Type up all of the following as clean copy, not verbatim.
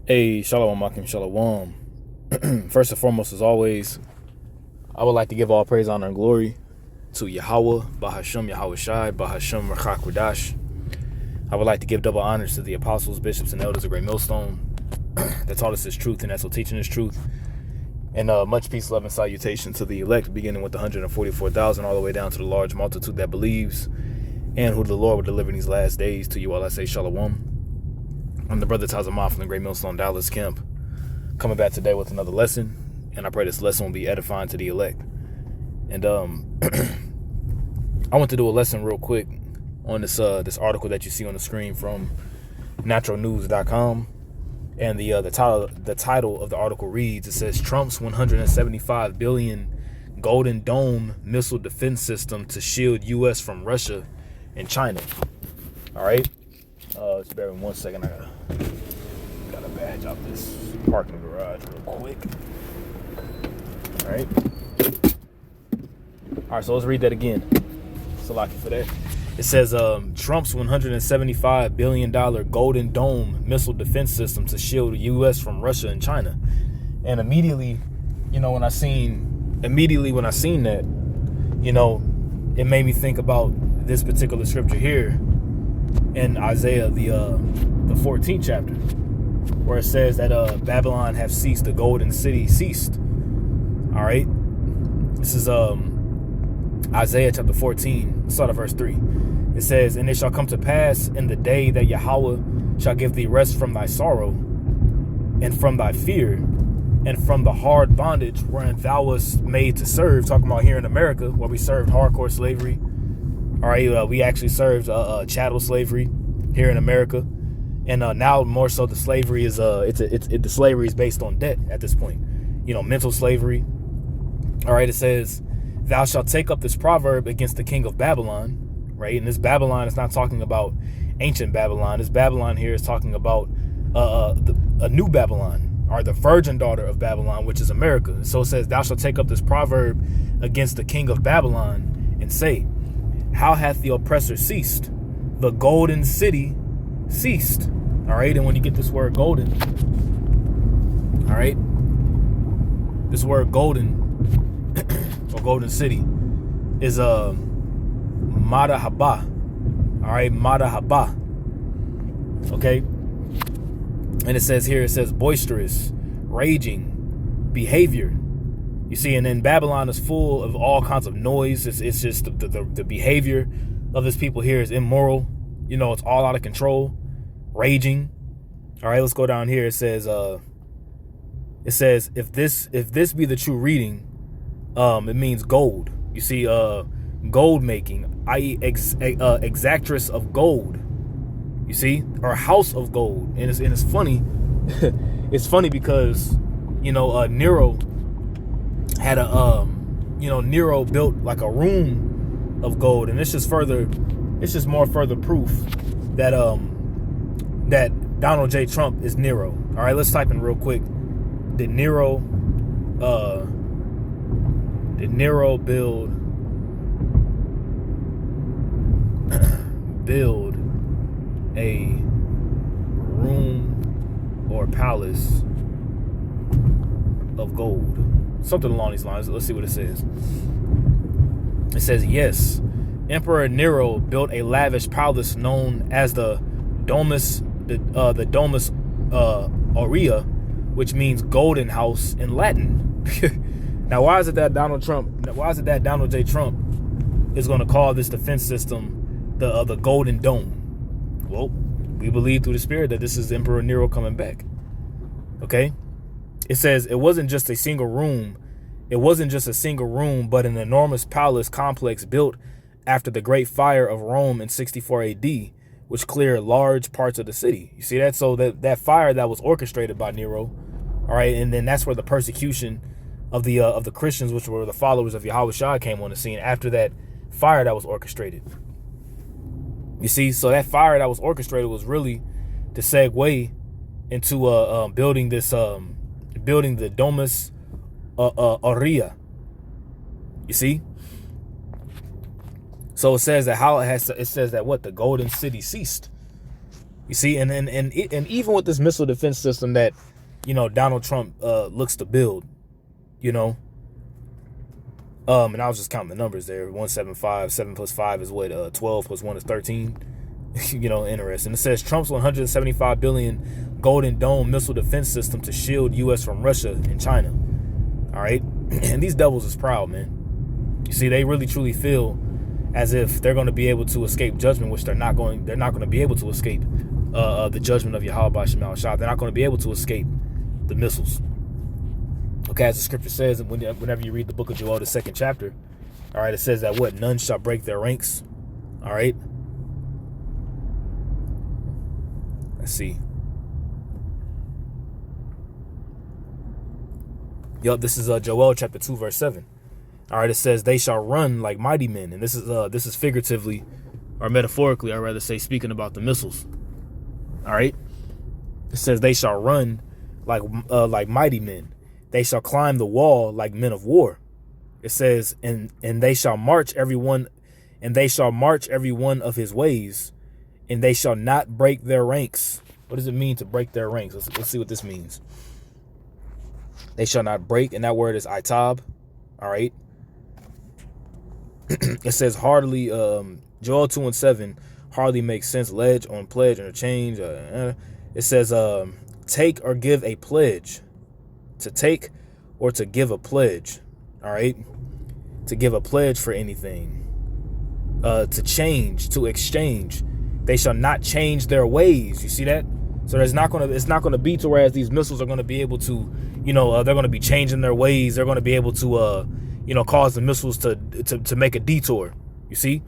Hey, Shalom Makim Shalom. First and foremost, as always, I would like to give all praise, honor, and glory to Yahweh, Bahasham Yahweh Shai, Bahasham Rachak Radash. I would like to give double honors to the apostles, bishops, and elders of Great Millstone that taught us this truth and that's what teaching this truth. And much peace, love, and salutation to the elect, beginning with the 144,000 all the way down to the large multitude that believes and who the Lord will deliver in these last days. To you all I say Shalom. I'm the brother Tazamah from the Great Millstone Dallas Camp, coming back today with another lesson, and I pray this lesson will be edifying to the elect. And I want to do a lesson real quick on this article that you see on the screen from naturalnews.com, and the title of the article reads, it says Trump's 175 billion Golden Dome missile defense system to shield U.S. from Russia and China. All right. Just bear with me 1 second. I gotta badge out this parking garage real quick. All right. So let's read that again. Salaki for that. It says Trump's $175 billion Golden Dome missile defense system to shield the U.S. from Russia and China. And immediately, when I seen that, it made me think about this particular scripture here in Isaiah, the 14th chapter, where it says that Babylon have ceased, the golden city ceased. All right, this is Isaiah chapter 14, start of verse 3. It says, "And it shall come to pass in the day that Yahweh shall give thee rest from thy sorrow, and from thy fear, and from the hard bondage wherein thou wast made to serve." Talking about here in America, where we served hardcore slavery. All right, we actually served chattel slavery here in America, and now more so the slavery is the slavery is based on debt at this point. Mental slavery. All right, it says, "Thou shalt take up this proverb against the king of Babylon." Right, and this Babylon is not talking about ancient Babylon. This Babylon here is talking about a new Babylon, or the virgin daughter of Babylon, which is America. So it says, "Thou shalt take up this proverb against the king of Babylon, and say, How hath the oppressor ceased? The golden city ceased." All right, and when you get this word golden, all right, this word golden or golden city is Mada Haba. All right, Mada Haba. Okay, and it says boisterous, raging, behavior. You see, and then Babylon is full of all kinds of noise. It's just the behavior of this people here is immoral. It's all out of control, raging. All right, let's go down here. It says if this be the true reading, it means gold. You see, gold making, i.e., exactress of gold. You see, or house of gold, and it's funny. It's funny because Nero had Nero built like a room of gold, and it's just more further proof that that Donald J. Trump is Nero. All right, let's type in real quick. Did Nero build a room or palace of gold? Something along these lines. Let's see what it says. It says, yes, Emperor Nero built a lavish palace known as the Domus Aurea, which means golden house in Latin. Now, why is it that Donald J. Trump is going to call this defense system the Golden Dome? Well, we believe through the Spirit that this is Emperor Nero coming back. Okay. It says it wasn't just a single room, but an enormous palace complex built after the Great Fire of Rome in 64 AD, which cleared large parts of the city. You see that? So that fire that was orchestrated by Nero, all right, and then that's where the persecution of the Christians, which were the followers of Yahweh Shai, came on the scene after that fire that was orchestrated. You see, so that fire that was orchestrated was really to segue into building the Domus Aurea. You see? So it says that the golden city ceased. You see, and even with this missile defense system that, Donald Trump looks to build, you know, and I was just counting the numbers there. 175, 7 plus 5 is what? 12 plus 1 is 13. Interesting. It says Trump's 175 billion Golden Dome missile defense system to shield U.S. from Russia and China. All right, and these devils is proud, man. You see, they really truly feel as if they're going to be able to escape judgment, which they're not going. They're not going to be able to escape the judgment of Yahweh Ba'ashem Al-Shah. They're not going to be able to escape the missiles. Okay, as the scripture says, whenever you read the book of Joel, the 2nd chapter, all right, it says that what? None shall break their ranks. All right. Let's see. Yup, this is Joel chapter 2, verse 7. All right, it says they shall run like mighty men, and this is figuratively or metaphorically, I'd rather say, speaking about the missiles. All right, it says they shall run like mighty men. They shall climb the wall like men of war. It says, and they shall march every one of his ways, and they shall not break their ranks. What does it mean to break their ranks? Let's see what this means. They shall not break, and that word is itab. All right. It says hardly, Joel 2 and 7 hardly makes sense. Ledge on pledge, interchange. It says take or give a pledge. To take or to give a pledge. All right. To give a pledge for anything. To change, to exchange. They shall not change their ways. You see that? So it's not gonna be to whereas these missiles are gonna be able to, they're gonna be changing their ways. They're gonna be able to, cause the missiles to make a detour. You see?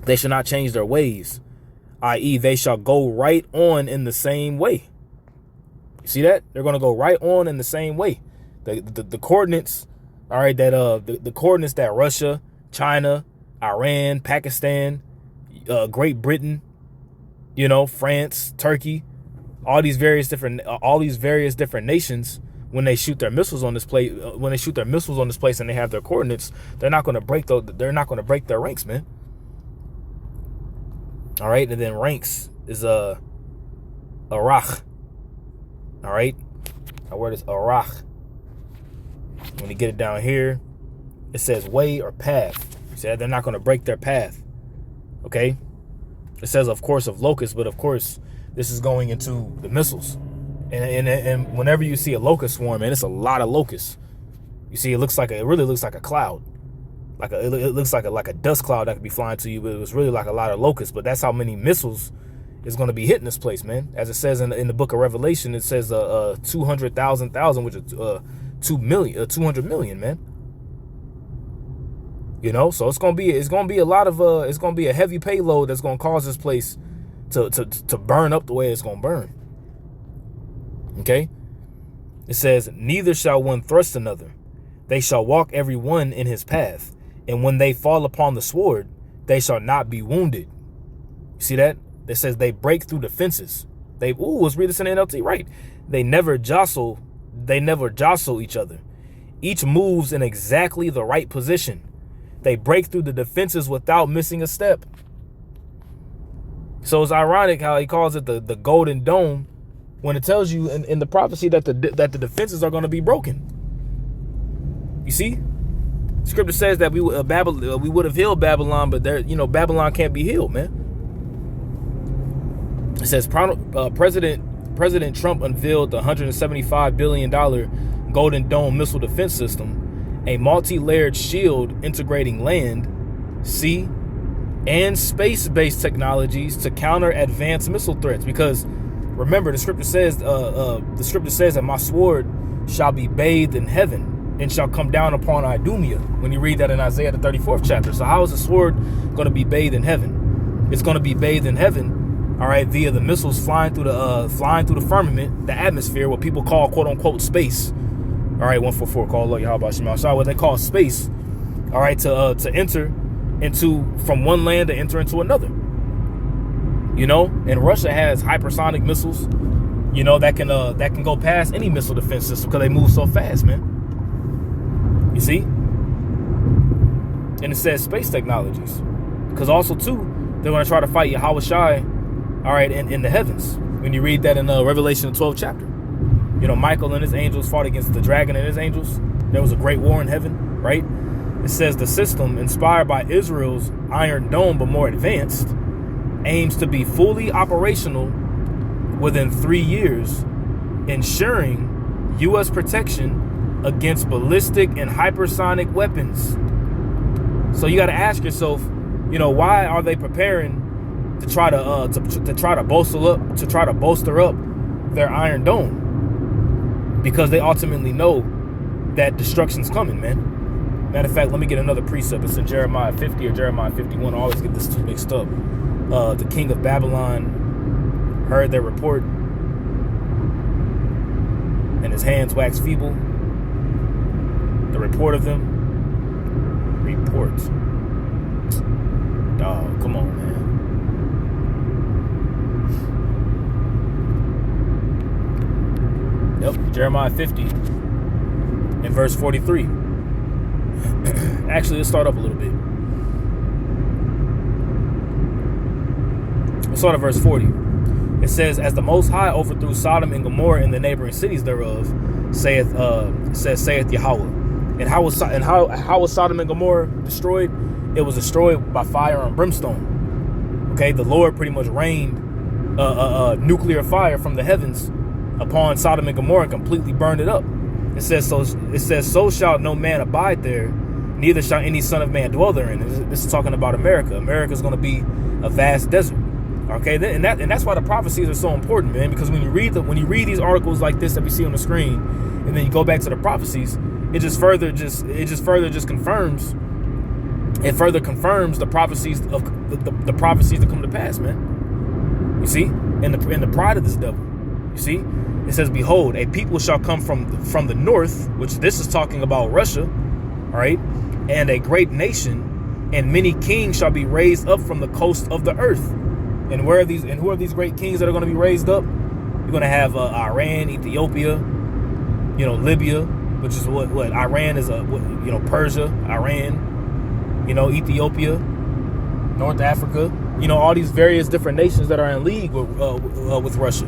They shall not change their ways, i.e., they shall go right on in the same way. You see that? They're gonna go right on in the same way. The coordinates, all right, that the coordinates that Russia, China, Iran, Pakistan, Great Britain, France, Turkey, all these various different nations, when they shoot their missiles on this place, and they have their coordinates, they're not going to break their ranks, man. All right, and then ranks is arach. All right, our word is arach. When you get it down here, it says way or path. You see, they're not going to break their path. Okay. It says, of course, of locusts, but of course, this is going into the missiles. And whenever you see a locust swarm, man, it's a lot of locusts. You see, it really looks like a cloud. It looks like a dust cloud that could be flying to you, but it was really like a lot of locusts. But that's how many missiles is going to be hitting this place, man. As it says in the book of Revelation, it says 200,000, which is 200 million, man. So it's gonna be a lot of it's gonna be a heavy payload that's gonna cause this place to burn up the way it's gonna burn. Okay. It says, neither shall one thrust another. They shall walk every one in his path, and when they fall upon the sword, they shall not be wounded. You see that? It says they break through the fences. Let's read this in NLT, right? They never jostle each other. Each moves in exactly the right position. They break through the defenses without missing a step. So it's ironic how he calls it the Golden Dome when it tells you in the prophecy that the defenses are going to be broken. You see, Scripture says that we would have healed Babylon, but Babylon can't be healed, man. It says President Trump unveiled the $175 billion Golden Dome missile defense system, a multi-layered shield integrating land, sea, and space-based technologies to counter advanced missile threats. Because remember, the scripture says that my sword shall be bathed in heaven and shall come down upon Idumea. When you read that in Isaiah the 34th chapter. So how is the sword going to be bathed in heaven? It's going to be bathed in heaven, all right, via the missiles flying through the firmament, the atmosphere, what people call quote unquote space. All right, 144, call Allah Yahweh Ba'ashem Al-Shah, what they call space. All right, to enter from one land to enter into another. And Russia has hypersonic missiles, that can go past any missile defense system because they move so fast, man. You see? And it says space technologies. Because also, too, they're going to try to fight Yahweh Shai, all All right, in the heavens. When you read that in Revelation 12th chapter. You know, Michael and his angels fought against the dragon and his angels. There was a great war in heaven, right? It says the system, inspired by Israel's Iron Dome, but more advanced, aims to be fully operational within 3 years, ensuring U.S. protection against ballistic and hypersonic weapons. So you got to ask yourself, you know, why are they preparing to try to bolster up their Iron Dome? Because they ultimately know that destruction's coming, man. Matter of fact, let me get another precept. It's in Jeremiah 50 or Jeremiah 51. I always get this two mixed up. The king of Babylon heard their report, and his hands waxed feeble. The report of them. Report. Dog, come on, man. Yep, Jeremiah 50 in verse 43. Actually, let's start up a little bit. Let's start at verse 40. It says, as the Most High overthrew Sodom and Gomorrah and the neighboring cities thereof, saith Yahweh. And how was Sodom and Gomorrah destroyed? It was destroyed by fire and brimstone. Okay, the Lord pretty much rained nuclear fire from the heavens upon Sodom and Gomorrah and completely burned it up. It says, so shall no man abide there, neither shall any son of man dwell therein. This is talking about America. America is going to be a vast desert. Okay, and that's why the prophecies are so important, man. Because when you read these articles like this that we see on the screen, and then you go back to the prophecies, it further confirms the prophecies of the prophecies that come to pass, man. You see, and the pride of this devil. You see, it says, behold, a people shall come from the north, which this is talking about Russia, all right, and a great nation, and many kings shall be raised up from the coast of the earth. And who are these great kings that are going to be raised up? You're going to have Iran, Ethiopia, you know, Libya, which is what Iran is, Persia, Iran, you know, Ethiopia, North Africa, you know, all these various different nations that are in league with Russia.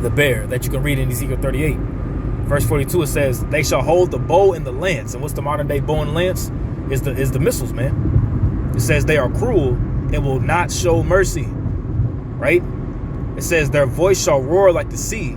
The bear that you can read in Ezekiel 38. Verse 42, it says, they shall hold the bow and the lance. And what's the modern day bow and lance? Is the missiles, man. It says they are cruel and will not show mercy. Right? It says their voice shall roar like the sea,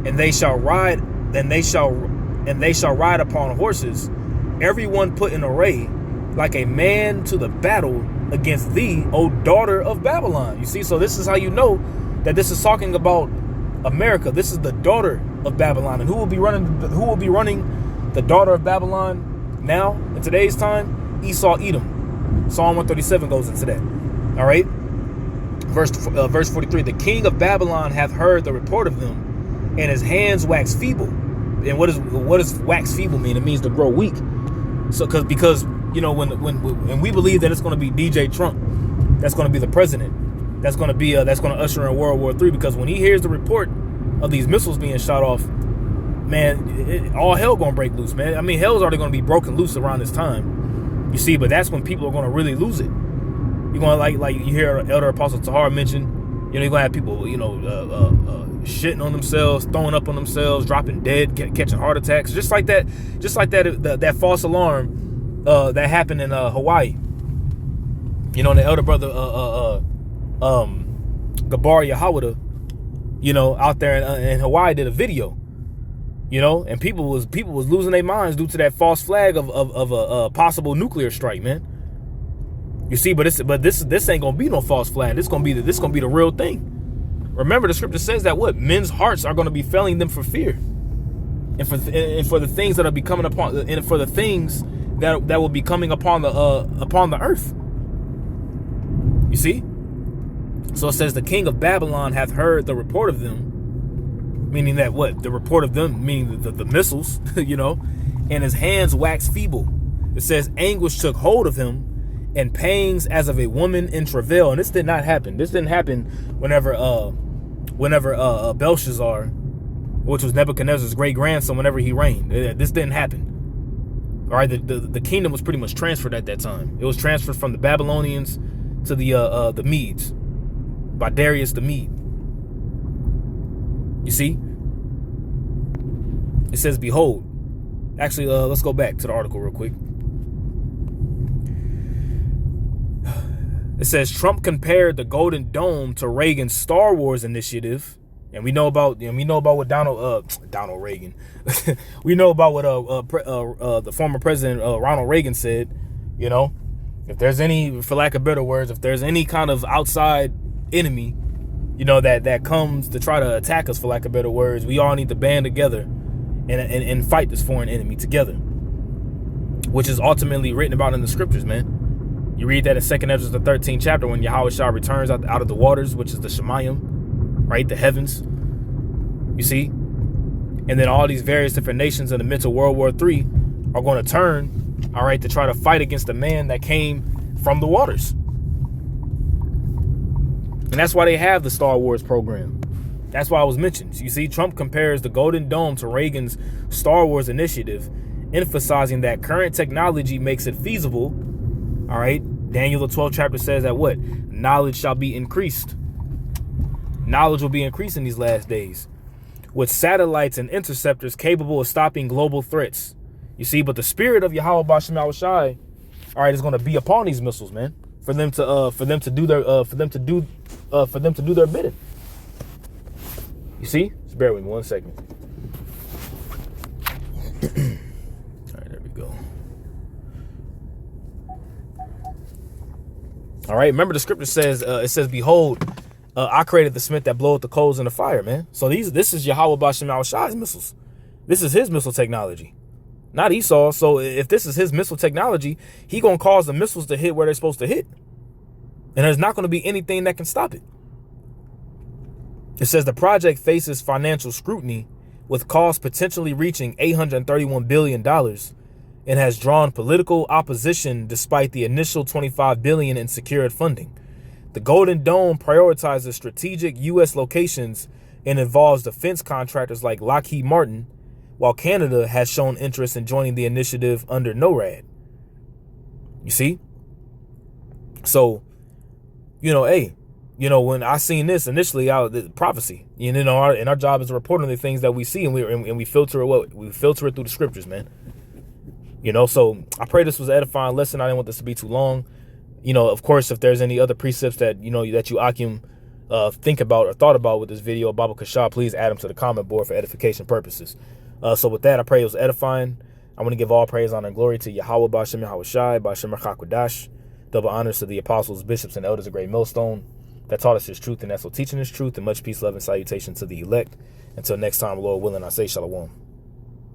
and they shall ride upon horses, everyone put in array, like a man to the battle against thee, O daughter of Babylon. You see, so this is how you know that this is talking about America. This is the daughter of Babylon. And who will be running the daughter of Babylon now in today's time? Esau, Edom. Psalm 137 goes into that. All right. Verse 43. The king of Babylon hath heard the report of them, and his hands wax feeble. And what does wax feeble mean? It means to grow weak. So because you know when we believe that it's going to be DJ Trump, that's going to be the president. That's going to usher in World War III, because when he hears the report of these missiles being shot off, man, all hell going to break loose, man. I mean, hell's already going to be broken loose around this time, you see. But that's when people are going to really lose it. You're going to like you hear Elder Apostle Tahar mention, you know, you're going to have people, you know, shitting on themselves, throwing up on themselves, dropping dead, catching heart attacks, just like that false alarm that happened in Hawaii. You know, the elder brother Gabar Yahawada, you know, out there in Hawaii did a video, you know, and people was losing their minds due to that false flag of a possible nuclear strike, man. You see, but this ain't gonna be no false flag. This gonna be the real thing. Remember, the scripture says that what men's hearts are gonna be failing them for fear, and for the things that are becoming upon, and for the things that will be coming upon the earth. You see. So it says the king of Babylon hath heard the report of them, meaning that what? The report of them, meaning the missiles, you know, and his hands waxed feeble. It says anguish took hold of him, and pangs as of a woman in travail. And this did not happen. This didn't happen whenever Belshazzar, which was Nebuchadnezzar's great grandson, whenever he reigned. This didn't happen. All right, the kingdom was pretty much transferred at that time. It was transferred from the Babylonians to the Medes. by Darius the Mede. You see? It says, behold. Actually, let's go back to the article real quick. It says Trump compared the Golden Dome to Reagan's Star Wars initiative, and we know about what Donald Reagan. We know about what the former president Ronald Reagan said. You know, if there's any, for lack of better words, if there's any kind of outside enemy, you know, that comes to try to attack us, for lack of better words, we all need to band together and fight this foreign enemy together, which is ultimately written about in the scriptures, man. You read that in 2nd Ezra, the 13th chapter, when Yahushua returns out of the waters, which is the Shemayim, right? The heavens. You see? And then all these various different nations in the midst of World War III are going to turn, all right, to try to fight against the man that came from the waters. And that's why they have the Star Wars program. That's why it was mentioned. You see, Trump compares the Golden Dome to Reagan's Star Wars initiative, emphasizing that current technology makes it feasible. All right. Daniel, the 12th chapter says that what? Knowledge shall be increased. Knowledge will be increased in these last days, with satellites and interceptors capable of stopping global threats. You see, but the spirit of Yahweh B'Shem Yahushai, all right, is going to be upon these missiles, man, for them to do their bidding. You see? Just bear with me 1 second. All right, there we go. All right, remember the scripture says, it says, behold, I created the smith that bloweth the coals in the fire, man. So this is Yahweh B'Shem Yahushai's missiles. This is his missile technology, not Esau. So if this is his missile technology, he going to cause the missiles to hit where they're supposed to hit. And there's not going to be anything that can stop it. It says the project faces financial scrutiny, with costs potentially reaching $831 billion, and has drawn political opposition despite the initial $25 billion in secured funding. The Golden Dome prioritizes strategic U.S. locations and involves defense contractors like Lockheed Martin, while Canada has shown interest in joining the initiative under NORAD. You see? So, you know, hey, you know, when I seen this initially, the prophecy, you know, our job is to report on the things that we see, and we filter it. We filter it through the scriptures, man. You know, so I pray this was an edifying lesson. I didn't want this to be too long. You know, of course, if there's any other precepts that, you know, that you, Akim, think about or thought about with this video, Baba Kashah, please add them to the comment board for edification purposes. So with that, I pray it was edifying. I want to give all praise, honor, and glory to Yahweh B'Shem Yahushai, B'Shem Rachakwadash. Double honors to the apostles, bishops, and elders of Great Millstone that taught us his truth and that's what teaching his truth, and much peace, love, and salutation to the elect. Until next time, Lord willing, I say shalom.